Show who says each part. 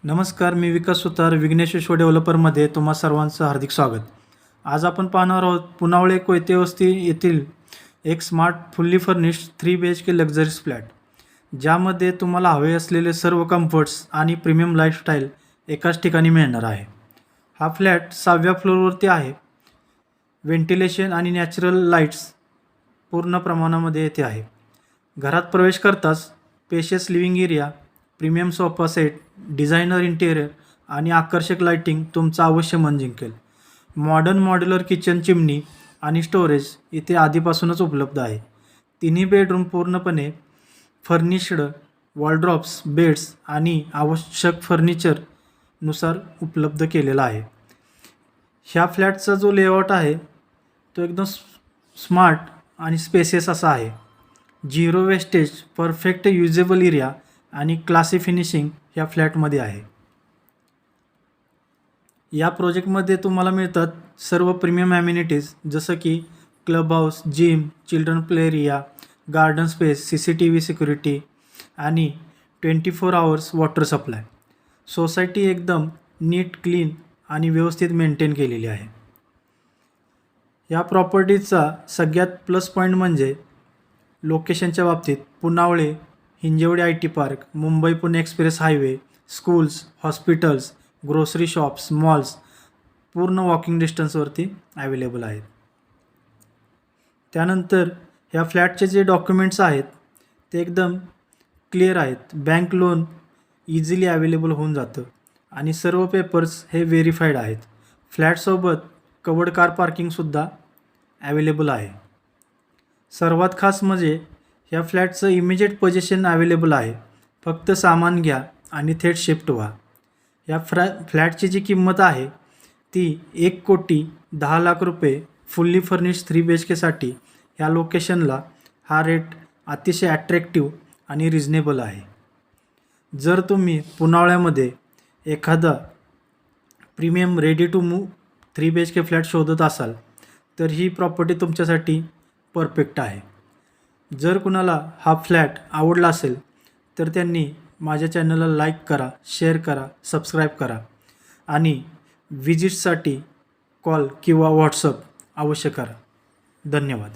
Speaker 1: नमस्कार, मी विकास सुतार विघ्नेश विश्व डेव्हलपरमध्ये तुम्हा सर्वांचं हार्दिक स्वागत. आज आपण पाहणार आहोत पुनावळे कोयते वस्ती येथील एक smart fully furnished 3 BHK luxuries flat, ज्यामध्ये तुम्हाला हवे असलेले सर्व कम्फर्ट्स आणि प्रीमियम लाईफस्टाईल एकाच ठिकाणी मिळणार आहे. हा फ्लॅट 6व्या फ्लोअरवरती आहे. व्हेंटिलेशन आणि नॅचरल लाईट्स पूर्ण प्रमाणामध्ये येथे आहे. घरात प्रवेश करताच spacious living area, premium sofa set, designer interior आणि आकर्षक लाइटिंग तुमचं अवश्य मन जिंकेल. मॉडर्न मॉड्युलर किचन, चिमनी आणि स्टोरेज इथे आधीपासूनच उपलब्ध आहे. तिन्ही बेडरूम पूर्णपणे फर्निश्ड, वॉलड्रॉप्स, बेड्स आणि आवश्यक फर्निचरनुसार उपलब्ध केलेला आहे. ह्या फ्लॅटचा जो लेआउट आहे तो एकदम स्मार्ट आणि स्पेसियस असा आहे. Zero wastage, perfect usable area आणि क्लासी फिनिशिंग ह्या फ्लॅटमध्ये आहे. या प्रोजेक्टमध्ये तुम्हाला मिळतात सर्व प्रीमियम ॲम्युनिटीज, जसं की club house, gym, children play area, garden space, CCTV security आणि 24 आवर्स वॉटर सप्लाय. सोसायटी एकदम नीट, क्लीन आणि व्यवस्थित मेंटेन केलेली आहे. या प्रॉपर्टीचा सगळ्यात प्लस पॉईंट म्हणजे लोकेशनच्या बाबतीत Punawale, Hinjawadi IT park, Mumbai-Pune express highway, schools, hospitals, grocery shops, malls पूर्ण वॉकिंग डिस्टन्सवरती अवेलेबल आहेत. त्यानंतर ह्या फ्लॅटचे जे डॉक्युमेंट्स आहेत ते एकदम क्लिअर आहेत. बँक लोन इझिली अवेलेबल होऊन जातं आणि सर्व पेपर्स हे व्हेरीफाईड आहेत. फ्लॅटसोबत कवर्ड कार पार्किंगसुद्धा अवेलेबल आहे. सर्वात खास म्हणजे ह्या फ्लॅटचं इमिजिएट पोझिशन अवेलेबल आहे. फक्त सामान घ्या आणि थेट शिफ्ट व्हा. या फ्लॅटची जी किंमत आहे ती 1,10,00,000 रुपये फुल्ली फर्निश्ड 3 BHKसाठी ह्या लोकेशनला हा रेट अतिशय अट्रॅक्टिव्ह आणि रिजनेबल आहे. जर तुम्ही पुनावळ्यामध्ये एखादा premium ready to move 3 BHK flat शोधत असाल तर ही प्रॉपर्टी तुमच्यासाठी परफेक्ट आहे. जर कुणाला हा फ्लॅट आवडला असेल तर त्यांनी माझ्या चॅनलला लाईक करा, शेअर करा, सबस्क्राईब करा आणि विजिटसाठी कॉल किंवा व्हॉट्सअप अवश्य करा. धन्यवाद.